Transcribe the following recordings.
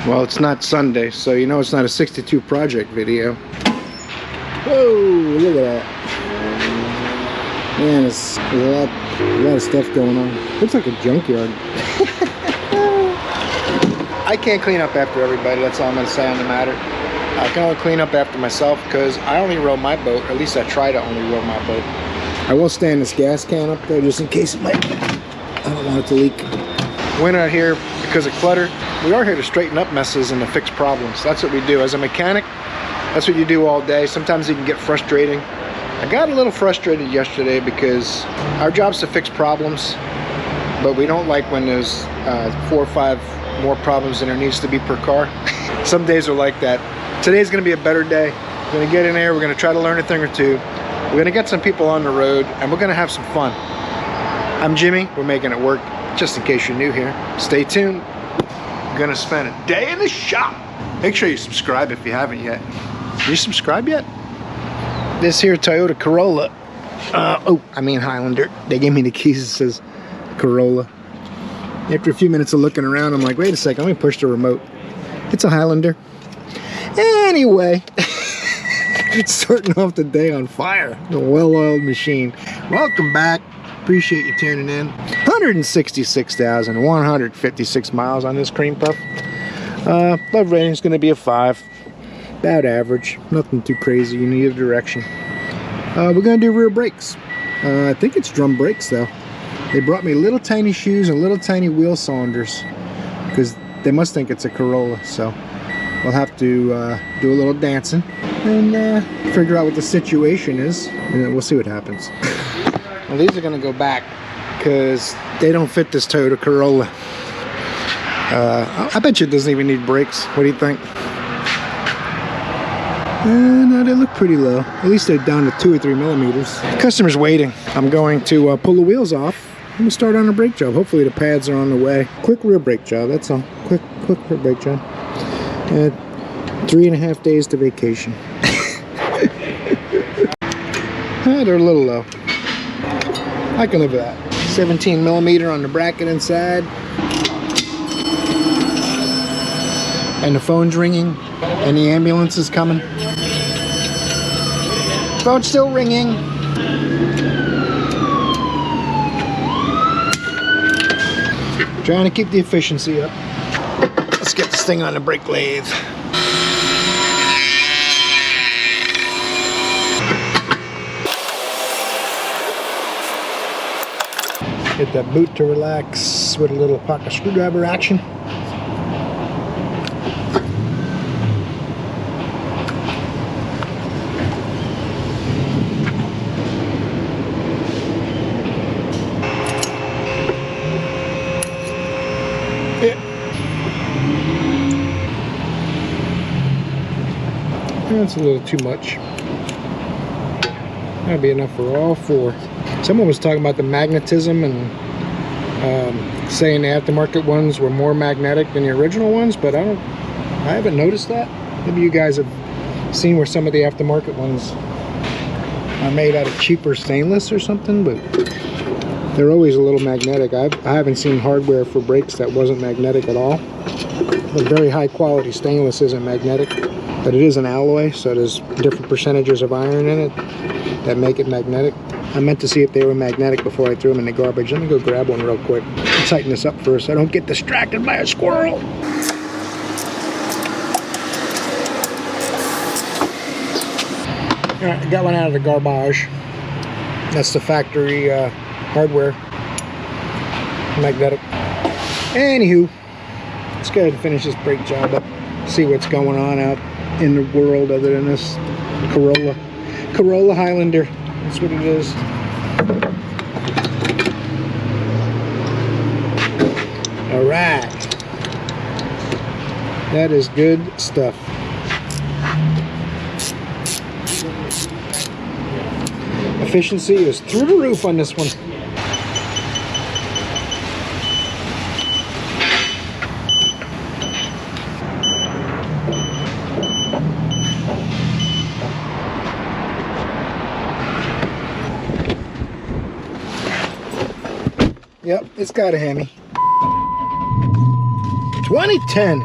Well, it's not Sunday, so you know it's not a 62 project video. Whoa, look at that. Man, there's a lot of stuff going on. Looks like a junkyard. I can't clean up after everybody, that's all I'm going to say on the matter. I can only clean up after myself because I only row my boat, or at least I try to only row my boat. I will stand this gas can up there just in case it might, I don't want it to leak. We're not here because of clutter. We are here to straighten up messes and to fix problems. That's what we do. As a mechanic, that's what you do all day. Sometimes you can get frustrating. I got a little frustrated yesterday because our job's to fix problems, but we don't like when there's 4 or 5 more problems than there needs to be per car. Some days are like that. Today's gonna be a better day. We're gonna get in there, we're gonna try to learn a thing or two. We're gonna get some people on the road and we're gonna have some fun. I'm Jimmy, we're making it work. Just in case you're new here, stay tuned. We're gonna spend a day in the shop. Make sure you subscribe if you haven't yet. You subscribe yet? This here Toyota Corolla. Highlander. They gave me the keys, it says Corolla. After a few minutes of looking around, I'm like, wait a second, let me push the remote. It's a Highlander. Anyway, starting off the day on fire. A well-oiled machine. Welcome back. Appreciate you tuning in. 166,156 miles on this cream puff. Love rating is going to be a 5. About average. Nothing too crazy in either direction. We're going to do rear brakes. I think it's drum brakes though. They brought me little tiny shoes and little tiny wheel cylinders because they must think it's a Corolla. So we'll have to do a little dancing and figure out what the situation is, and then we'll see what happens. Well, these are going to go back because they don't fit this Toyota Corolla. I bet you it doesn't even need brakes. What do you think? No, they look pretty low. At least they're down to 2 or 3 millimeters. Customer's waiting. I'm going to pull the wheels off and start on a brake job. Hopefully the pads are on the way. Quick rear brake job, that's all. Quick rear brake job. 3.5 days to vacation. They're a little low. I can live with that. 17 millimeter on the bracket inside. And the phone's ringing. And the ambulance is coming. Phone's still ringing. Trying to keep the efficiency up. Let's get this thing on the brake lathe. Get that boot to relax with a little pocket screwdriver action. That's a little too much. That'll be enough for all 4. Someone was talking about the magnetism and saying the aftermarket ones were more magnetic than the original ones, but I haven't noticed that. Maybe you guys have seen where some of the aftermarket ones are made out of cheaper stainless or something, but they're always a little magnetic. I haven't seen hardware for brakes that wasn't magnetic at all. But very high quality stainless isn't magnetic, but it is an alloy, so there's different percentages of iron in it that make it magnetic. I meant to see if they were magnetic before I threw them in the garbage. Let me go grab one real quick. Tighten this up first so I don't get distracted by a squirrel. All right, I got one out of the garbage. That's the factory hardware. Magnetic. Anywho, let's go ahead and finish this brake job up. See what's going on out in the world other than this Corolla Highlander. That's what it is. All right. That is good stuff. Efficiency is through the roof on this one. Yep, it's got a Hemi. 2010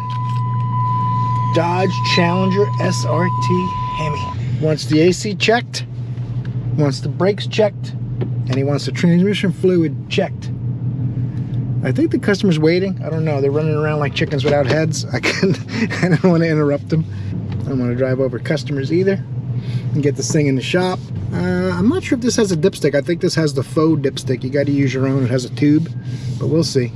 Dodge Challenger SRT Hemi. Wants the AC checked, wants the brakes checked, and he wants the transmission fluid checked. I think the customer's waiting. I don't know. They're running around like chickens without heads. I don't want to interrupt them. I don't want to drive over customers either and get this thing in the shop. I'm not sure if this has a dipstick. I think this has the faux dipstick. You got to use your own. It has a tube, but we'll see.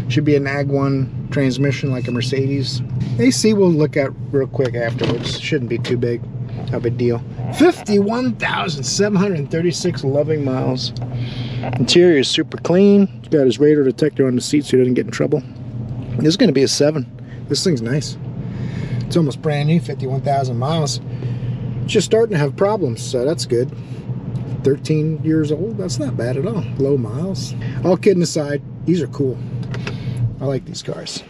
Should be an AG1 transmission like a Mercedes. AC we'll look at real quick afterwards. Shouldn't be too big of a deal. 51,736 loving miles. Interior is super clean. He's got his radar detector on the seat so he doesn't get in trouble. This is going to be a 7. This thing's nice. It's almost brand new, 51,000 miles. It's just starting to have problems, so that's good. 13 years old, that's not bad at all. Low miles. All kidding aside, these are cool. I like these cars.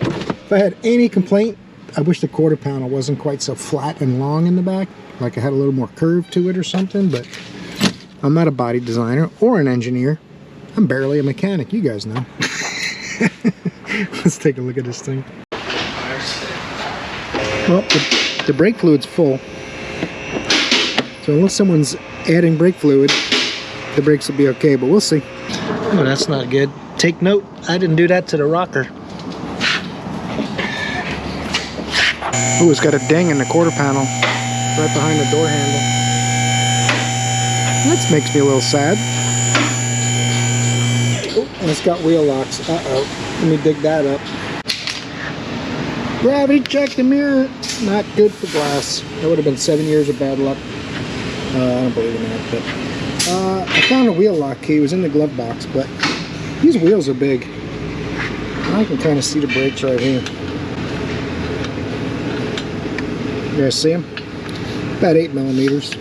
If I had any complaint, I wish the quarter panel wasn't quite so flat and long in the back. Like I had a little more curve to it or something, but I'm not a body designer or an engineer. I'm barely a mechanic, you guys know. Let's take a look at this thing. Well, the brake fluid's full. So unless someone's adding brake fluid, the brakes will be okay, but we'll see. Oh, that's not good. Take note, I didn't do that to the rocker. Oh, it's got a ding in the quarter panel right behind the door handle. That makes me a little sad. Oh, and it's got wheel locks. Uh-oh. Let me dig that up. Gravity check the mirror. Not good for glass. That would have been 7 years of bad luck. I don't believe in that, but I found a wheel lock key. It was in the glove box, but these wheels are big. I can kind of see the brakes right here. You guys see them? About 8 millimeters.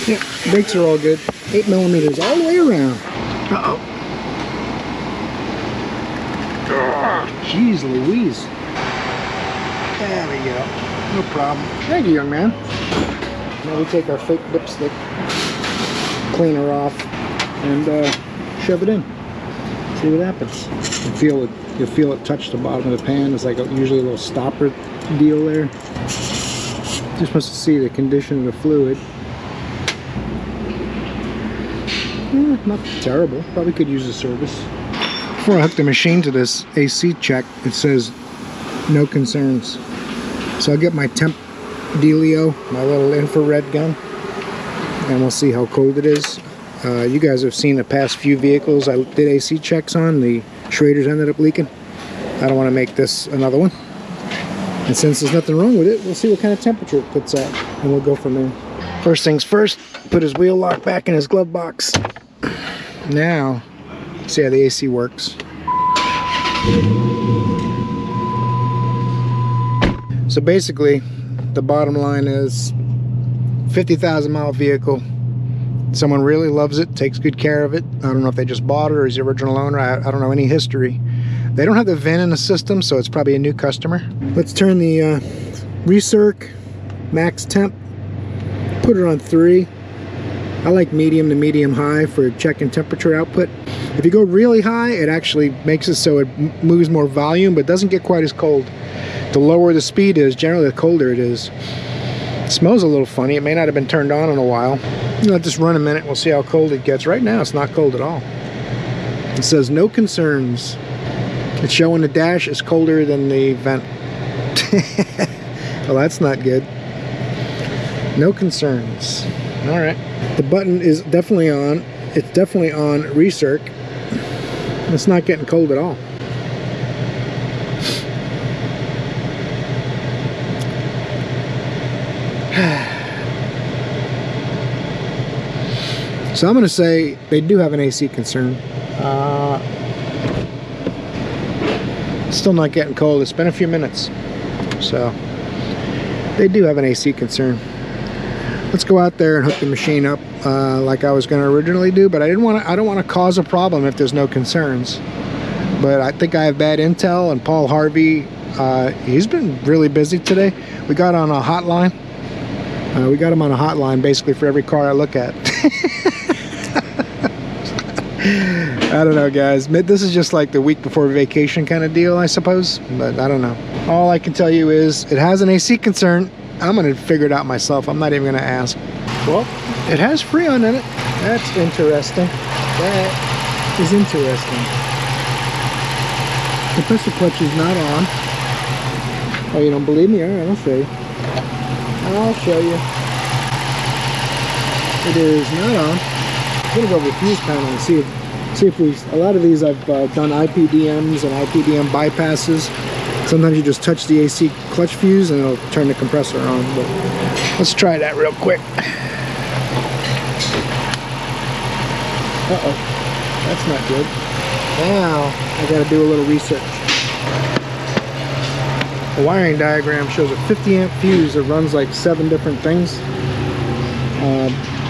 Yeah, brakes are all good. 8 millimeters all the way around. Uh-oh. Jeez Louise. There we go. No problem. Thank you, young man. Now we take our fake dipstick, clean her off, and shove it in. See what happens. You'll feel it touch the bottom of the pan. There's like usually a little stopper deal there. You're supposed to see the condition of the fluid. Not terrible. Probably could use a service. Before I hook the machine to this AC check, it says no concerns. So I'll get my temp dealio, my little infrared gun, and we'll see how cold it is. You guys have seen the past few vehicles I did AC checks on. The Schraders ended up leaking. I don't want to make this another one. And since there's nothing wrong with it, we'll see what kind of temperature it puts at, and we'll go from there. First things first, put his wheel lock back in his glove box. Now, see how the AC works. So basically, the bottom line is 50,000 mile vehicle. Someone really loves it, takes good care of it. I don't know if they just bought it or is the original owner. I don't know any history. They don't have the VIN in the system, so it's probably a new customer. Let's turn the recirc max temp, put it on 3. I like medium to medium high for checking temperature output. If you go really high, it actually makes it so it moves more volume, but doesn't get quite as cold. The lower the speed is, generally the colder it is. It smells a little funny. It may not have been turned on in a while. Let this run a minute. We'll see how cold it gets. Right now, it's not cold at all. It says no concerns. It's showing the dash is colder than the vent. Well, that's not good. No concerns. All right. The button is definitely on. It's definitely on recirc. It's not getting cold at all. So I'm going to say they do have an AC concern. Still not getting cold. It's been a few minutes. So they do have an AC concern. Let's go out there and hook the machine up like I was going to originally do, but I don't want to cause a problem if there's no concerns. But I think I have bad intel, and Paul Harvey, he's been really busy today. We got on a hotline. We got him on a hotline basically for every car I look at. I don't know, guys. This is just like the week before vacation kind of deal, I suppose. But I don't know. All I can tell you is it has an AC concern. I'm going to figure it out myself. I'm not even going to ask. Well, it has Freon in it. That's interesting. That is interesting. Compressor clutch is not on. Oh, you don't believe me? All right, I'll show you. I'll show you. It is not on. I'm going to go over the fuse panel and see if we... A lot of these I've done IPDMs and IPDM bypasses. Sometimes you just touch the AC clutch fuse and it'll turn the compressor on. But let's try that real quick. Uh-oh. That's not good. Now, I got to do a little research. The wiring diagram shows a 50 amp fuse that runs like 7 different things.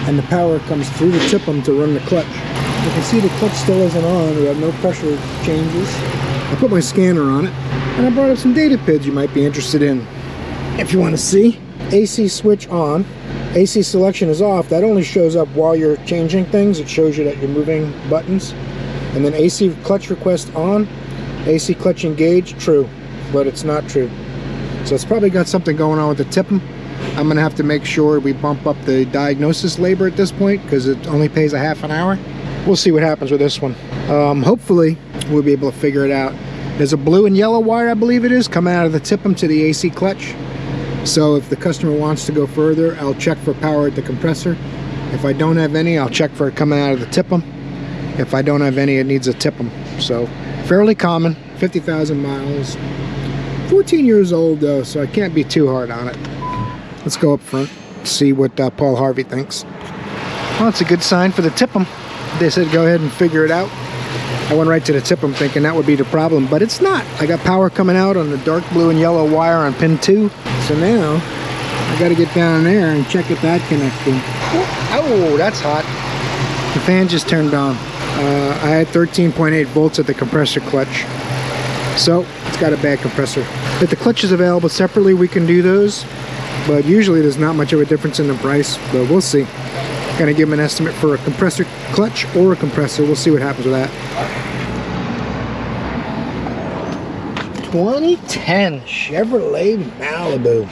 And the power comes through the TIPM to run the clutch. You can see the clutch still isn't on. We have no pressure changes. I put my scanner on it, and I brought up some data PIDs you might be interested in. If you want to see, AC switch on, AC selection is off. That only shows up while you're changing things. It shows you that you're moving buttons. And then AC clutch request on, AC clutch engaged, true, but it's not true. So it's probably got something going on with the TIPM. I'm going to have to make sure we bump up the diagnosis labor at this point because it only pays a half an hour. We'll see what happens with this one. Hopefully we'll be able to figure it out. There's a blue and yellow wire, I believe it is, coming out of the TIPM to the AC clutch. So if the customer wants to go further, I'll check for power at the compressor. If I don't have any, I'll check for it coming out of the TIPM. If I don't have any, it needs a TIPM. So fairly common, 50,000 miles. 14 years old though, so I can't be too hard on it. Let's go up front, see what Paul Harvey thinks. Well, it's a good sign for the TIPM. They said go ahead and figure it out. I went right to the TIPM thinking that would be the problem, but it's not. I got power coming out on the dark blue and yellow wire on pin 2. So now I got to get down there and check if that connecting. Oh, that's hot. The fan just turned on. I had 13.8 volts at the compressor clutch. So it's got a bad compressor. If the clutch is available separately, we can do those. But usually there's not much of a difference in the price, but we'll see. Gonna give them an estimate for a compressor clutch or a compressor. We'll see what happens with that. 2010 Chevrolet Malibu.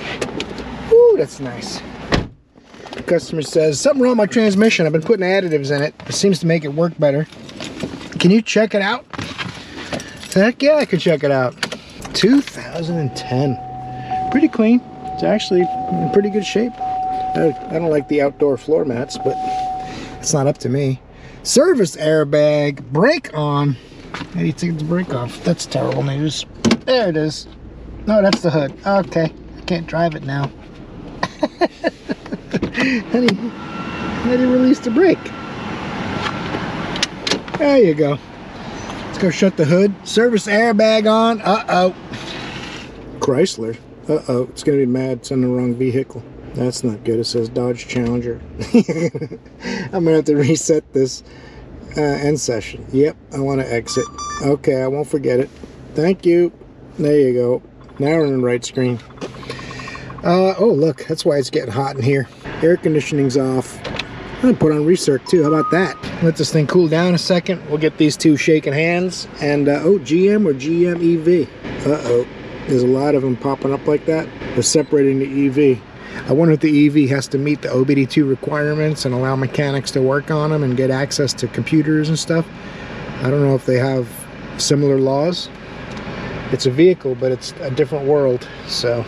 Ooh, that's nice. The customer says, something wrong with my transmission. I've been putting additives in it. It seems to make it work better. Can you check it out? Heck yeah, I can check it out. 2010. Pretty clean. It's actually in pretty good shape. I don't like the outdoor floor mats, but it's not up to me. Service airbag, brake on. How do you take the brake off? That's terrible news. There it is. No, that's the hood. Okay, I can't drive it now. How do you release the brake? There you go. Let's go shut the hood. Service airbag on. Uh-oh. Chrysler. Uh-oh, it's gonna be mad. It's in the wrong vehicle. That's not good. It says Dodge Challenger. I'm gonna have to reset this end session. Yep, I want to exit. Okay, I won't forget it. Thank you. There you go. Now we're in the right screen. Oh look, that's why it's getting hot in here. Air conditioning's off. I'm gonna put on recirc too. How about that? Let this thing cool down a second. We'll get these two shaking hands. And oh, GM or GM EV. Uh-oh. There's a lot of them popping up like that. They're separating the EV. I wonder if the EV has to meet the OBD2 requirements and allow mechanics to work on them and get access to computers and stuff. I don't know if they have similar laws. It's a vehicle, but it's a different world. So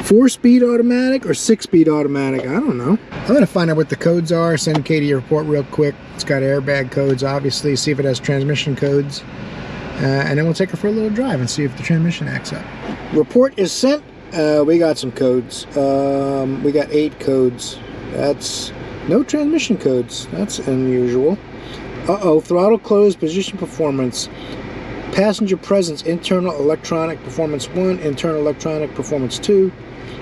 4-speed automatic or 6-speed automatic, I don't know. I'm gonna find out what the codes are, send Katie a report real quick. It's got airbag codes, obviously, see if it has transmission codes. And then we'll take her for a little drive and see if the transmission acts up. Report is sent. We got some codes. We got 8 codes. That's no transmission codes. That's unusual. Uh-oh, throttle closed, position performance. Passenger presence, internal electronic performance 1, internal electronic performance 2.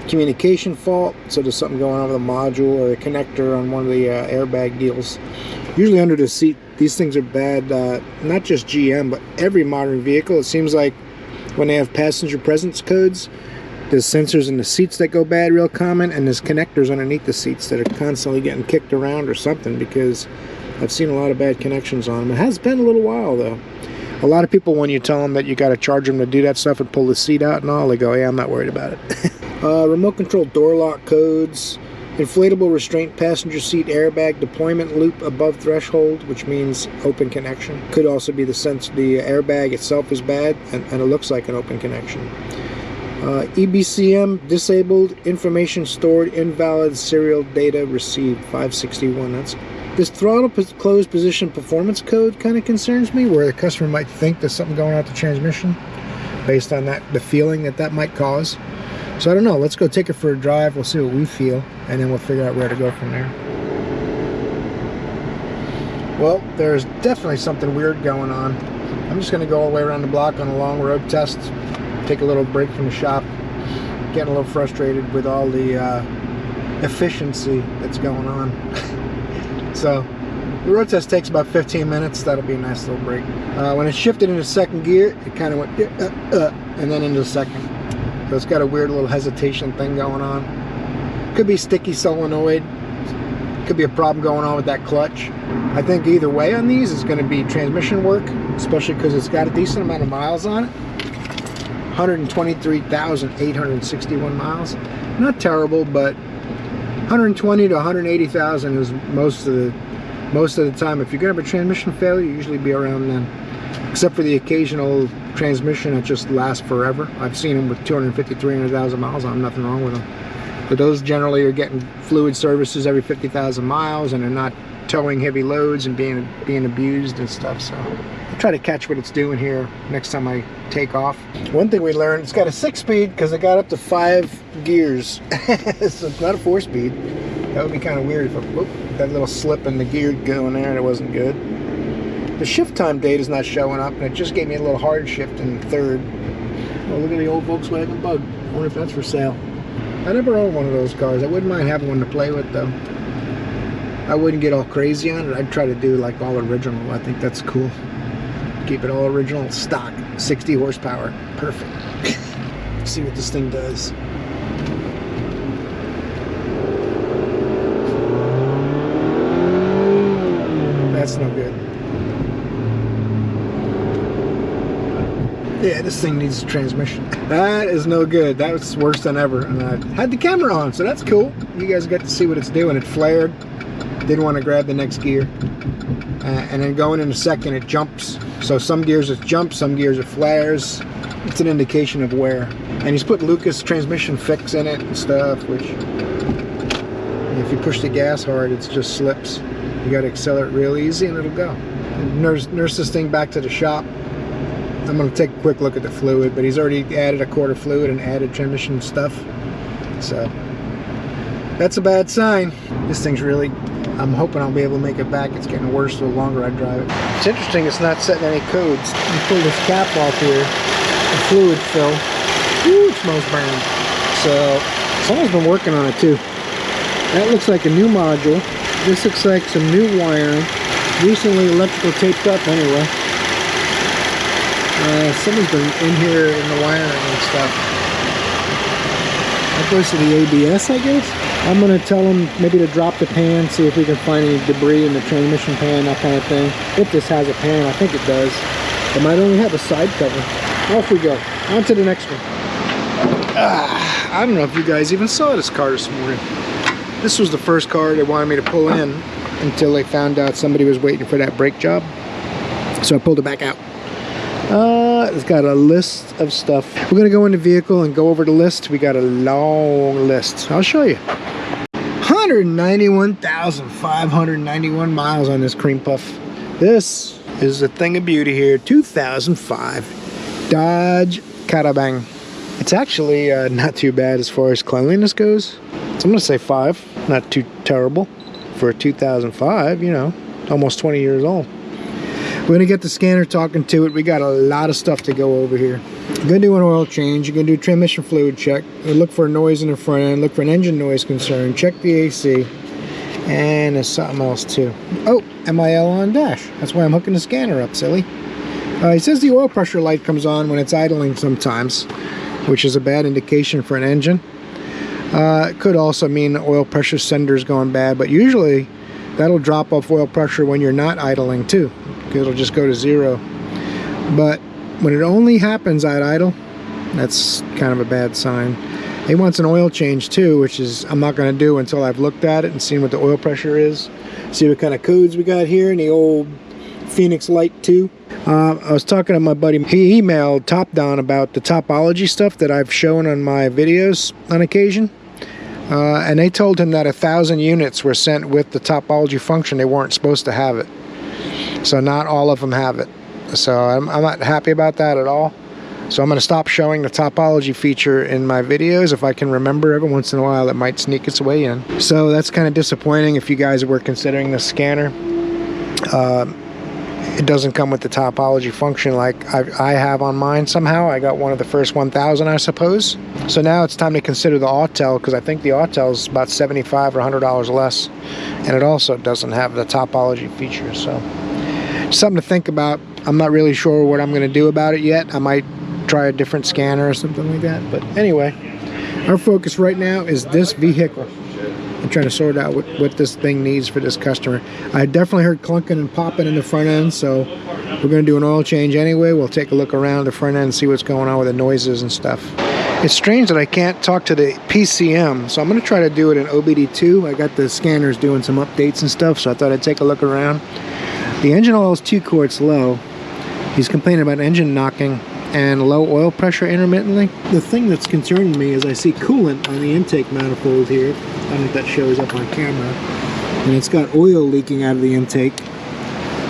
Communication fault, so there's something going on with a module or a connector on one of the airbag deals. Usually under the seat, these things are bad, not just GM, but every modern vehicle. It seems like when they have passenger presence codes, there's sensors in the seats that go bad real common, and there's connectors underneath the seats that are constantly getting kicked around or something, because I've seen a lot of bad connections on them. It has been a little while though. A lot of people, when you tell them that you got to charge them to do that stuff and pull the seat out and all, they go, yeah, I'm not worried about it. Remote control door lock codes, inflatable restraint passenger seat airbag deployment loop above threshold, which means open connection. Could also be the airbag itself is bad, and it looks like an open connection. EBCM disabled, information stored, invalid, serial data received, 561. This throttle closed position performance code kind of concerns me, where the customer might think there's something going on with the transmission based on the feeling that might cause. So I don't know, let's go take it for a drive, we'll see what we feel, and then we'll figure out where to go from there. Well, there's definitely something weird going on. I'm just going to go all the way around the block on a long road test, take a little break from the shop, getting a little frustrated with all the efficiency that's going on. So the road test takes about 15 minutes. That'll be a nice little break. When it shifted into second gear, it kind of went and then into second. So it's got a weird little hesitation thing going on. Could be sticky solenoid. Could be a problem going on with that clutch. I think either way on these is going to be transmission work, especially because it's got a decent amount of miles on it. 123,861 miles. Not terrible, but 120 to 180,000 is most of the time. If you're gonna have a transmission failure, usually be around then. Except for the occasional transmission that just lasts forever. I've seen them with 250, 300,000 miles on them, nothing wrong with them. But those generally are getting fluid services every 50,000 miles, and they're not towing heavy loads and being abused and stuff. So I'll try to catch what it's doing here next time I take off. One thing we learned, it's got a 6-speed because it got up to 5 gears. So it's not a 4-speed. That would be kind of weird if that little slip in the gear going there and it wasn't good. The shift time date is not showing up, and it just gave me a little hard shift in third. Oh, look at the old Volkswagen Bug. I wonder if that's for sale. I never owned one of those cars. I wouldn't mind having one to play with though. I wouldn't get all crazy on it. I'd try to do like all original. I think that's cool. Keep it all original, stock, 60 horsepower. Perfect. Let's see what this thing does. That's no good. Yeah, this thing needs a transmission. That is no good. That was worse than ever. And I had the camera on, so that's cool. You guys got to see what it's doing. It flared. Didn't want to grab the next gear. And then going into second, it jumps. So some gears it jumps, some gears it flares. It's an indication of wear. And he's put Lucas transmission fix in it and stuff, which if you push the gas hard, it just slips. You got to accelerate real easy and it'll go. Nurse this thing back to the shop. I'm going to take a quick look at the fluid, but he's already added a quart of fluid and added transmission stuff. So that's a bad sign. This thing's really, I'm hoping I'll be able to make it back. It's getting worse the longer I drive it. It's interesting it's not setting any codes. You pull this cap off here, the fluid fill. Woo, it smells burned. So someone's been working on it too. That looks like a new module. This looks like some new wiring. Recently electrical taped up anyway. Someone's been in here in the wiring and stuff. That goes to the ABS, I guess. I'm going to tell them maybe to drop the pan, see if we can find any debris in the transmission pan, that kind of thing. If this has a pan, I think it does. It might only have a side cover. Off we go. On to the next one. I don't know if you guys even saw this car this morning. This was the first car they wanted me to pull in until they found out somebody was waiting for that brake job. So I pulled it back out. It's got a list of stuff. We're going to go in the vehicle and go over the list. We got a long list. I'll show you. 191,591 miles on this cream puff. This is a thing of beauty here. 2005 Dodge Caravan. It's actually not too bad as far as cleanliness goes. So I'm going to say 5. Not too terrible for a 2005, you know, almost 20 years old. We're going to get the scanner talking to it. We got a lot of stuff to go over here. You're going to do an oil change. You're going to do a transmission fluid check. You look for a noise in the front end. Look for an engine noise concern. Check the AC. And there's something else too. Oh, MIL on dash. That's why I'm hooking the scanner up, silly. He says the oil pressure light comes on when it's idling sometimes, which is a bad indication for an engine. It could also mean the oil pressure sender's going bad, but usually that'll drop off oil pressure when you're not idling too. It'll just go to 0. But when it only happens at idle, that's kind of a bad sign. It wants an oil change too, which is I'm not going to do until I've looked at it and seen what the oil pressure is. See what kind of codes we got here in the old Phoenix Light 2. I was talking to my buddy. He emailed Top Down about the topology stuff that I've shown on my videos on occasion. And they told him that 1,000 units were sent with the topology function. They weren't supposed to have it. So not all of them have it. So I'm not happy about that at all. So I'm going to stop showing the topology feature in my videos. If I can remember, every once in a while it might sneak its way in. So that's kind of disappointing if you guys were considering the scanner. It doesn't come with the topology function like I have on mine somehow. I got one of the first 1,000, I suppose. So now it's time to consider the Autel, because I think the Autel is about $75 or $100 less. And it also doesn't have the topology feature. So something to think about. I'm not really sure what I'm going to do about it yet. I might try a different scanner or something like that. But anyway, our focus right now is this vehicle. I'm trying to sort out what this thing needs for this customer. I definitely heard clunking and popping in the front end, so we're going to do an oil change anyway. We'll take a look around the front end and see what's going on with the noises and stuff. It's strange that I can't talk to the PCM, so I'm going to try to do it in OBD2. I got the scanners doing some updates and stuff, so I thought I'd take a look around. The engine oil is 2 quarts low. He's complaining about engine knocking and low oil pressure intermittently. The thing that's concerning me is I see coolant on the intake manifold here. I don't know if that shows up on camera. And it's got oil leaking out of the intake.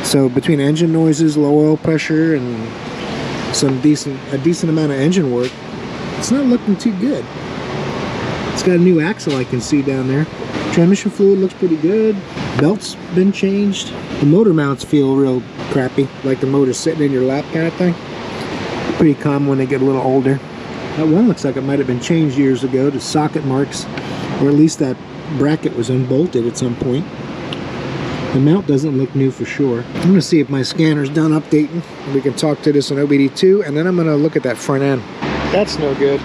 So between engine noises, low oil pressure, and a decent amount of engine work, it's not looking too good. It's got a new axle I can see down there. Transmission fluid looks pretty good. Belt's been changed. The motor mounts feel real crappy, like the motor's sitting in your lap kind of thing. Pretty common when they get a little older. That one looks like it might have been changed years ago to socket marks, or at least that bracket was unbolted at some point. The mount doesn't look new for sure. I'm going to see if my scanner's done updating. We can talk to this on OBD2, and then I'm going to look at that front end. That's no good.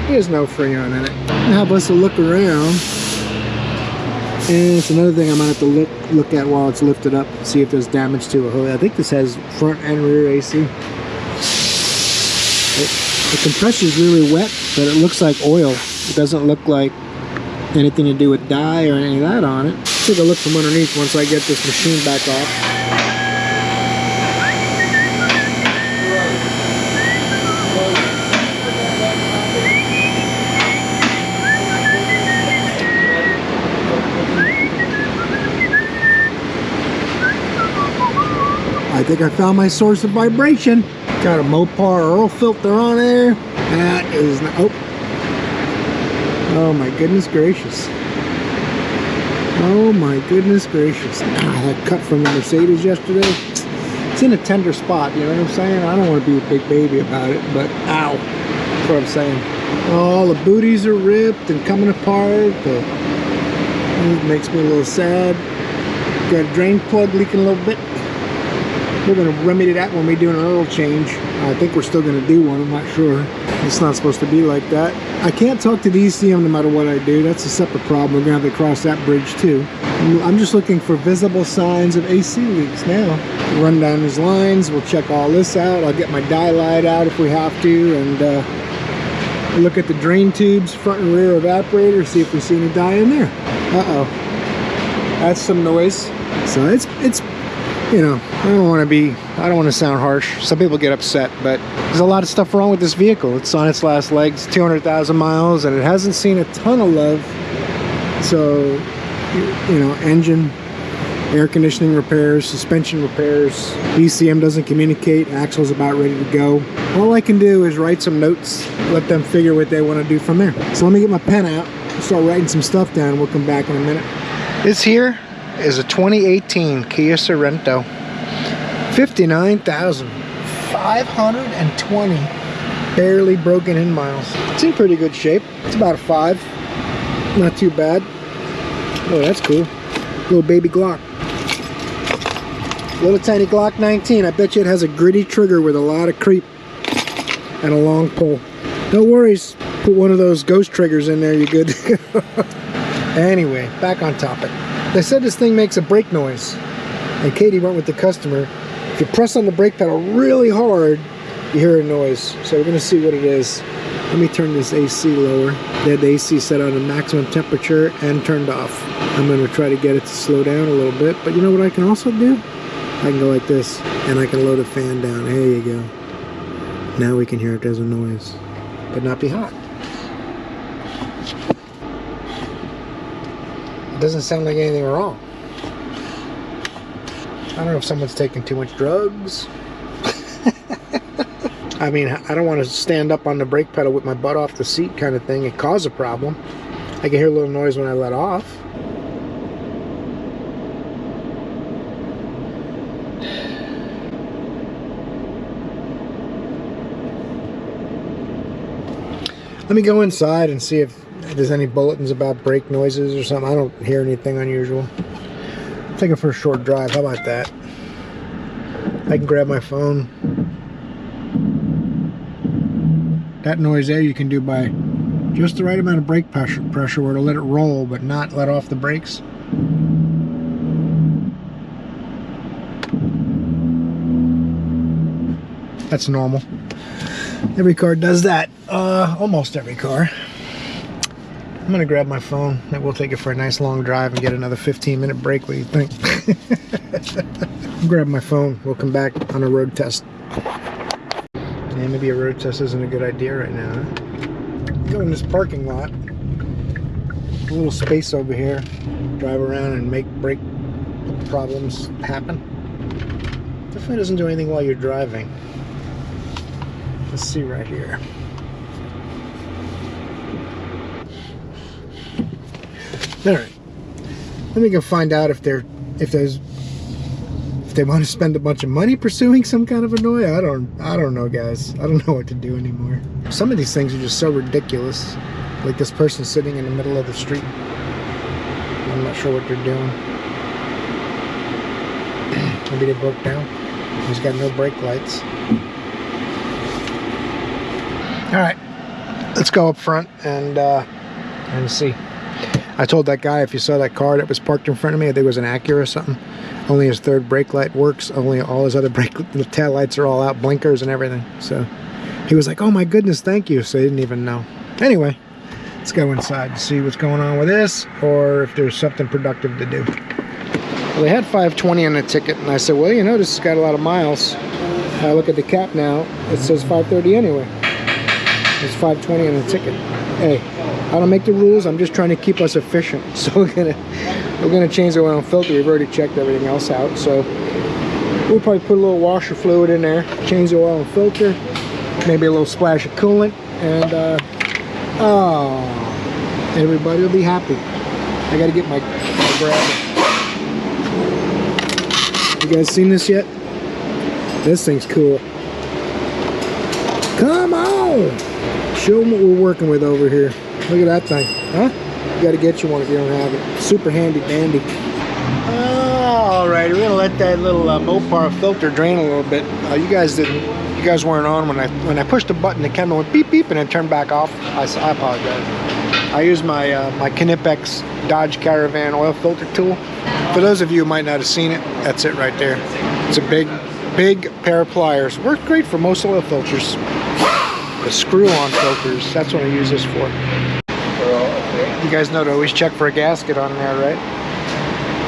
There's no Freon in it. Now let's look around. And it's another thing I might have to look at while it's lifted up, see if there's damage to a hose. I think this has front and rear AC. The compressor's really wet, but it looks like oil. It doesn't look like anything to do with dye or any of that on it. Let's take a look from underneath once I get this machine back off. I think I found my source of vibration. Got a Mopar Earl filter on there. That is not, oh my goodness gracious. Oh my goodness gracious. That cut from the Mercedes yesterday. It's in a tender spot, you know what I'm saying? I don't want to be a big baby about it, but ow. That's what I'm saying. All the booties are ripped and coming apart. It makes me a little sad. Got a drain plug leaking a little bit. We're going to remedy that when we do an oil change. I think we're still going to do one, I'm not sure. It's not supposed to be like that. I can't talk to the ECM no matter what I do. That's a separate problem. We're going to have to cross that bridge too. I'm just looking for visible signs of AC leaks now. Run down these lines. We'll check all this out. I'll get my dye light out if we have to. And look at the drain tubes, front and rear evaporator, see if we see any dye in there. Uh-oh. That's some noise. So it's you know, I don't want to sound harsh. Some people get upset, but there's a lot of stuff wrong with this vehicle. It's on its last legs, 200,000 miles, and it hasn't seen a ton of love. So, you know, engine, air conditioning repairs, suspension repairs, ECM doesn't communicate, axle's about ready to go. All I can do is write some notes, let them figure what they want to do from there. So let me get my pen out, start writing some stuff down, we'll come back in a minute. This here is a 2018 Kia Sorento. 59,520 barely broken in miles. It's in pretty good shape. It's about a 5. Not too bad. Oh, that's cool. Little baby Glock. Little tiny Glock 19. I bet you it has a gritty trigger with a lot of creep and a long pull. No worries. Put one of those ghost triggers in there, you're good. Anyway, back on topic. They said this thing makes a brake noise, and Katie went with the customer. If you press on the brake pedal really hard, you hear a noise. So we're gonna see what it is. Let me turn this AC lower. They had the AC set on the maximum temperature and turned off. I'm gonna try to get it to slow down a little bit, but you know what I can also do? I can go like this, and I can lower the fan down. There you go. Now we can hear if there's a noise, but not be hot. It doesn't sound like anything wrong. I don't know if someone's taking too much drugs. I mean, I don't want to stand up on the brake pedal with my butt off the seat kind of thing and cause a problem. I can hear a little noise when I let off. Let me go inside and see if there's any bulletins about brake noises or something. I don't hear anything unusual. Take it for a short drive. How about that? I can grab my phone. That noise there you can do by just the right amount of brake pressure where to let it roll but not let off the brakes. That's normal. Every car does that. Almost every car. I'm gonna grab my phone and we'll take it for a nice long drive and get another 15-minute break. What do you think? I'll grab my phone. We'll come back on a road test. Yeah, maybe a road test isn't a good idea right now, huh? Go in this parking lot. A little space over here. Drive around and make brake problems happen. Definitely doesn't do anything while you're driving. Let's see right here. Alright. Let me go find out if they want to spend a bunch of money pursuing some kind of annoy. I don't know, guys. I don't know what to do anymore. Some of these things are just so ridiculous. Like this person sitting in the middle of the street. I'm not sure what they're doing. Maybe they broke down. He's got no brake lights. Alright, let's go up front and see. I told that guy if you saw that car that was parked in front of me, I think it was an Acura or something, only his third brake light works, only all his other the tail lights are all out, blinkers and everything. So he was like, oh my goodness, thank you. So he didn't even know. Anyway, let's go inside to see what's going on with this or if there's something productive to do. Well, they had 520 on the ticket, and I said, well, you know, this has got a lot of miles. I look at the cap now, it says 530 anyway. It's 520 on the ticket. Hey, I don't make the rules. I'm just trying to keep us efficient. So we're gonna change the oil and filter. We've already checked everything else out. So we'll probably put a little washer fluid in there, change the oil and filter, maybe a little splash of coolant, and oh, everybody will be happy. I gotta get my grabber. You guys seen this yet? This thing's cool. Come on! Show them what we're working with over here. Look at that thing, huh? You gotta get you one if you don't have it. Super handy dandy. Alright, we're gonna let that little Mopar filter drain a little bit. You guys weren't on when I pushed the button. The camera went beep beep and it turned back off. I apologize. I use my my Knipex Dodge Caravan oil filter tool. For those of you who might not have seen it, that's it right there. It's a big pair of pliers. Works great for most oil filters. The screw-on filters, that's what I use this for. You guys know to always check for a gasket on there, right?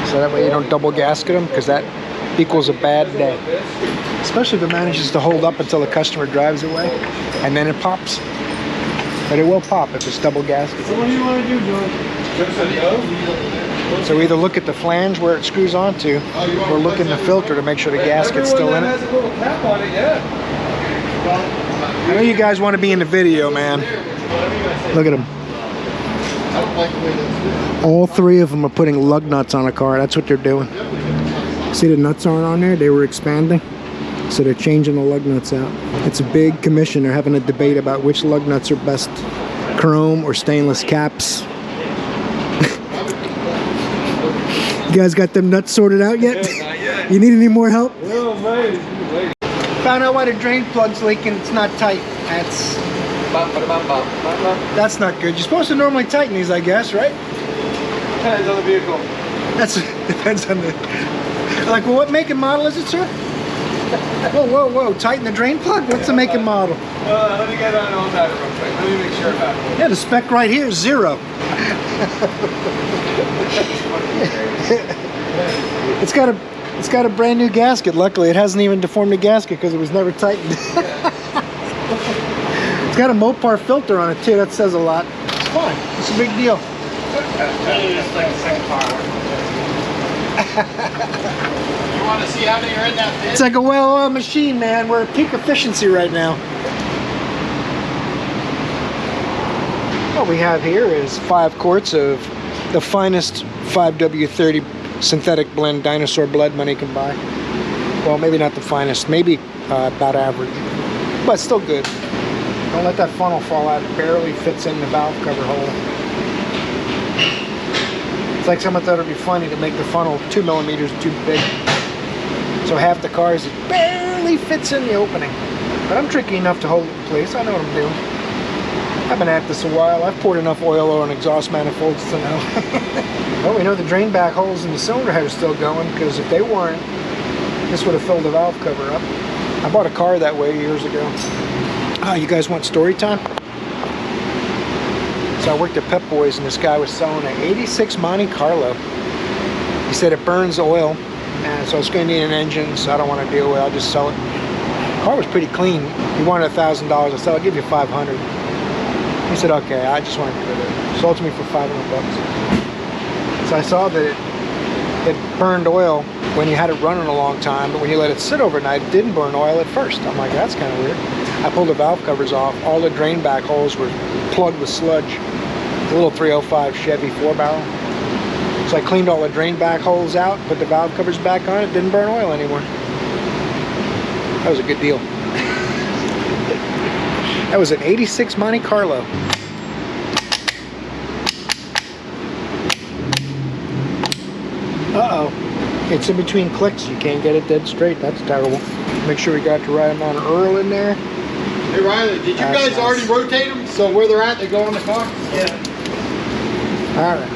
So that way you don't double gasket them, because that equals a bad day. Especially if it manages to hold up until the customer drives away, and then it pops. But it will pop if it's double gasket. So what do you want to do, George? So we either look at the flange where it screws onto, or look in the filter to make sure the gasket's still in it. I know you guys want to be in the video, man. Look at them. All three of them are putting lug nuts on a car. That's what they're doing. See the nuts aren't on there? They were expanding. So they're changing the lug nuts out. It's a big commission. They're having a debate about which lug nuts are best. Chrome or stainless caps. You guys got them nuts sorted out yet? You need any more help? No, man. Found out why the drain plug's leaking. It's not tight. That's not good. You're supposed to normally tighten these, I guess, right? Depends on the vehicle. That's depends on the. Like, well, what make and model is it, sir? Whoa, whoa, whoa! Tighten the drain plug. What's the make and model? Let me get on all that real quick. Let me make sure about it. Yeah, the spec right here is 0. It's got a brand new gasket. Luckily, it hasn't even deformed the gasket because it was never tightened. It's got a Mopar filter on it too. That says a lot. It's fine. It's a big deal. It's like a second car. You want to see how many are in that bin? It's like a well-oiled machine, man. We're at peak efficiency right now. What we have here is 5 quarts of the finest 5W30 synthetic blend dinosaur blood money can buy. Well, maybe not the finest, maybe about average, but still good. Don't let that funnel fall out. It barely fits in the valve cover hole. It's like someone thought it'd be funny to make the funnel 2 millimeters too big. So half the cars, it barely fits in the opening. But I'm tricky enough to hold it in place. I know what I'm doing. I've been at this a while. I've poured enough oil on exhaust manifolds to know. Well, we know the drain back holes in the cylinder head are still going, because if they weren't, this would have filled the valve cover up. I bought a car that way years ago. Oh, you guys want story time? So I worked at Pep Boys, and this guy was selling an 86 Monte Carlo. He said it burns oil, and so it's going to need an engine, so I don't want to deal with it. I'll just sell it. The car was pretty clean. He wanted $1,000. I said, I'll give you $500. He said, okay, I just wanted to get it. Sold to me for $500. So I saw that it burned oil when you had it running a long time, but when you let it sit overnight, it didn't burn oil at first. I'm like, that's kind of weird. I pulled the valve covers off. All the drain back holes were plugged with sludge. The little 305 Chevy 4-barrel. So I cleaned all the drain back holes out, put the valve covers back on. It didn't burn oil anymore. That was a good deal. That was an 86 Monte Carlo. Uh-oh. It's in between clicks. You can't get it dead straight. That's terrible. Make sure we got the right amount of oil in there. Hey Riley, did you guys already rotate them? So where they're at, they go in the car? Yeah. Alright.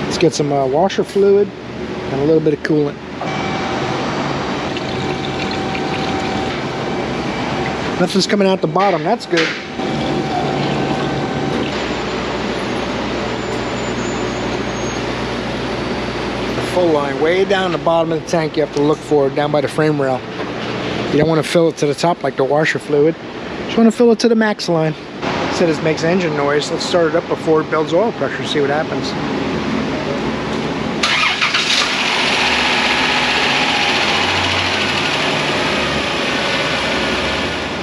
Let's get some washer fluid and a little bit of coolant. Nothing's coming out the bottom. That's good. The full line way down the bottom of the tank. You have to look for it down by the frame rail. You don't want to fill it to the top like the washer fluid. Just want to fill it to the max line. It said it makes engine noise. Let's start it up before it builds oil pressure. See what happens.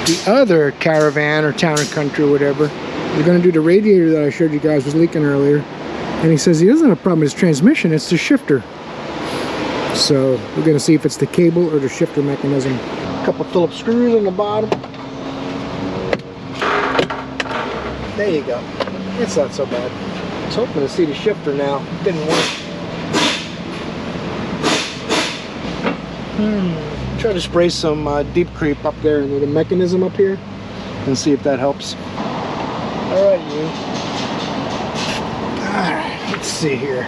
The other Caravan or Town and Country or whatever, we're going to do the radiator that I showed you guys was leaking earlier. And he says he doesn't have a problem with his transmission, it's the shifter. So we're going to see if it's the cable or the shifter mechanism. A couple Phillips screws on the bottom. There you go. It's not so bad. I was hoping to see the shifter now. It didn't work. Try to spray some deep creep up there into the mechanism up here and see if that helps. Alright, you. Alright, let's see here.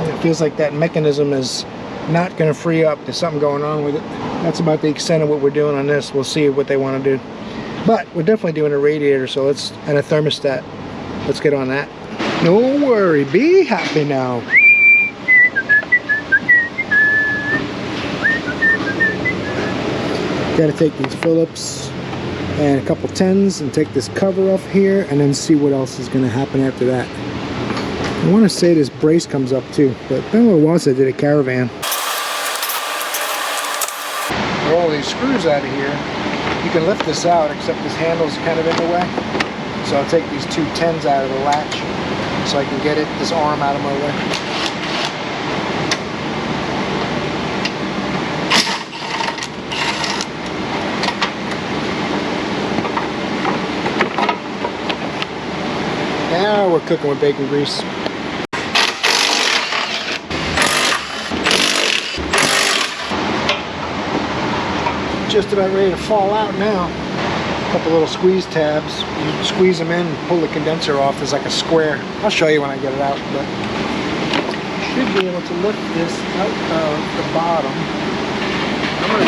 It feels like that mechanism is not going to free up. There's something going on with it. That's about the extent of what we're doing on this. We'll see what they want to do. But we're definitely doing a radiator, so let's, and a thermostat. Let's get on that. No worry, be happy now. Got to take these Phillips and a couple 10s and take this cover off here and then see what else is going to happen after that. I want to say this brace comes up too, but it's been a little while since I did a Caravan. Roll these screws out of here. You can lift this out, except this handle's kind of in the way. So I'll take these two 10s out of the latch so I can get this arm out of my way. Now we're cooking with bacon grease. Just about ready to fall out now. couple little squeeze tabs. You squeeze them in and pull the condenser off. There's like a square. I'll show you when I get it out, but should be able to lift this out of the bottom. I'm gonna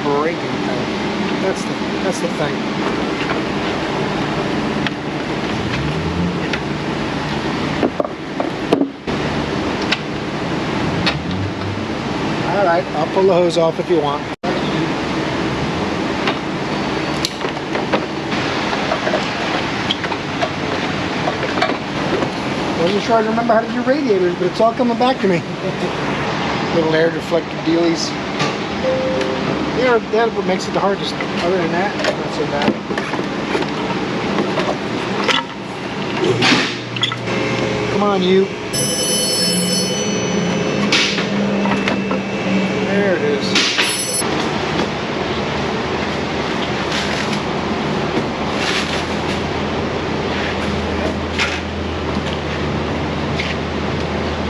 break it. That's the thing. All right, I'll pull the hose off if you want. Wasn't sure I remember how to do radiators, but it's all coming back to me. Little air deflector dealies. Yeah, that's what makes it the hardest. Other than that, it's not so bad. Come on, you. There it is.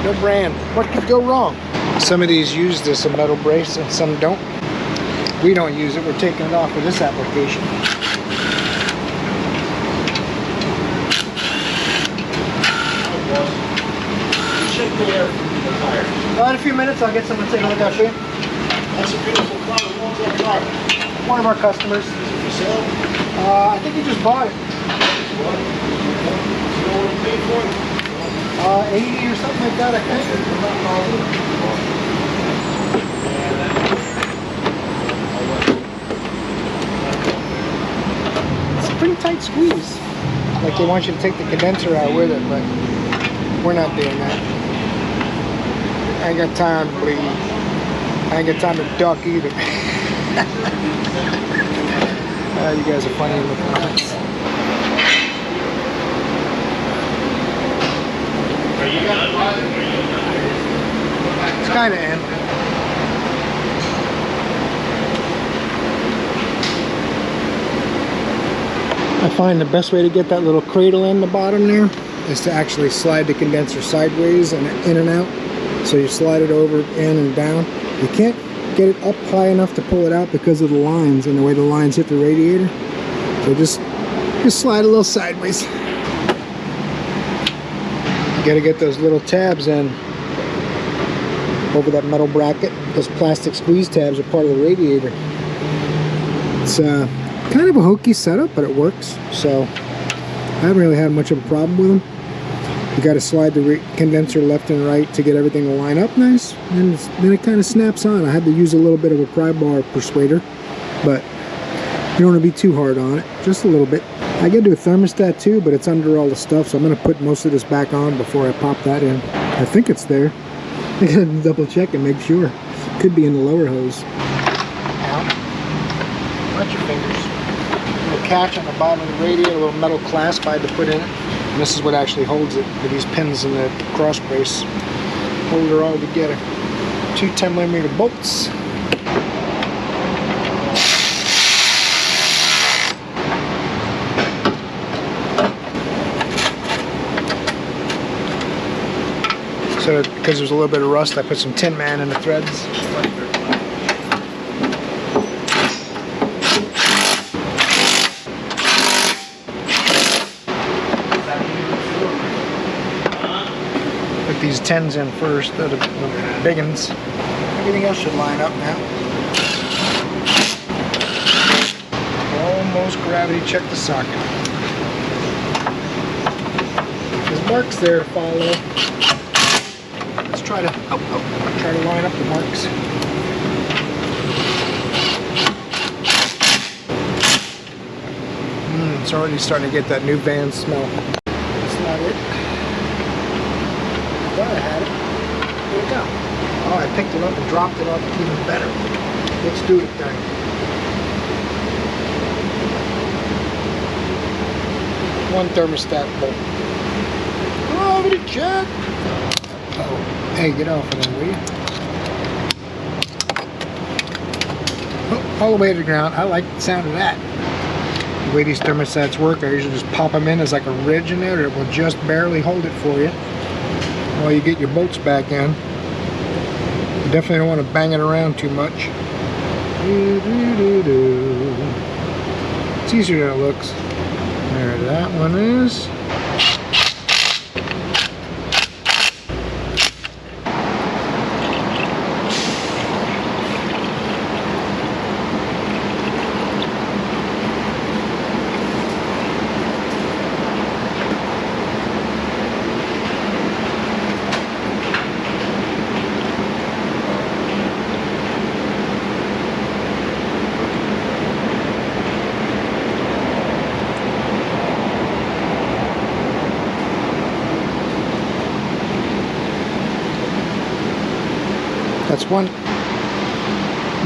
No brand. What could go wrong? Some of these use this, a metal brace, and some don't. We don't use it. We're taking it off for this application. In a few minutes, I'll get someone to take a look. I'll show you. That's a beautiful car. Who owns that car? One of our customers. Is it for sale? I think he just bought it. What? Do you know what he paid for it? 80 or something like that, I think. It's a pretty tight squeeze. Like they want you to take the condenser out with it, but we're not doing that. I ain't got time to bleed. I ain't got time to duck either. You guys are funny in the comments. It's kind of in. I find the best way to get that little cradle in the bottom there is to actually slide the condenser sideways and in and out. So you slide it over, in and down. You can't get it up high enough to pull it out because of the lines and the way the lines hit the radiator. So just slide a little sideways. You gotta get those little tabs in over that metal bracket. Those plastic squeeze tabs are part of the radiator. It's kind of a hokey setup, but it works. So I haven't really had much of a problem with them. You got to slide the condenser left and right to get everything to line up nice, and then it kind of snaps on. I had to use a little bit of a pry bar persuader, but you don't want to be too hard on it, just a little bit. I get to do a thermostat too, but it's under all the stuff, so I'm going to put most of this back on before I pop that in. I think it's there. I got to double check and make sure. Could be in the lower hose. Now, watch your fingers. A little catch on the bottom of the radiator, a little metal clasp I had to put in it. And this is what actually holds it with these pins in the cross brace. Hold it all together. 2 10mm bolts. So, because there's a little bit of rust, I put some Tin Man in the threads. Put these 10s in first, the big ones. Everything else should line up now. Almost gravity check the socket. There's marks there to follow. Let's try to line up the marks. It's already starting to get that new van smell. That's not it. I thought I had it. Where'd it go? Oh, I picked it up and dropped it off. Even better. Let's do it then. One thermostat bolt. Gravity check. Oh, hey, get off of there, will you? Oh, all the way to the ground. I like the sound of that. The way these thermostats work, I usually just pop them in as like a ridge in there. It will just barely hold it for you while you get your bolts back in. You definitely don't want to bang it around too much. It's easier than it looks. There that one is. That's one.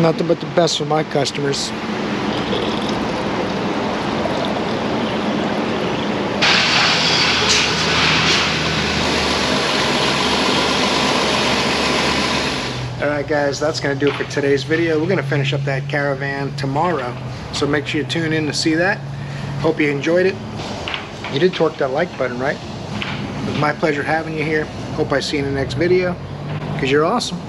Nothing but the best for my customers. Alright guys, that's going to do it for today's video. We're going to finish up that Caravan tomorrow. So make sure you tune in to see that. Hope you enjoyed it. You did torque that like button, right? It was my pleasure having you here. Hope I see you in the next video. Because you're awesome.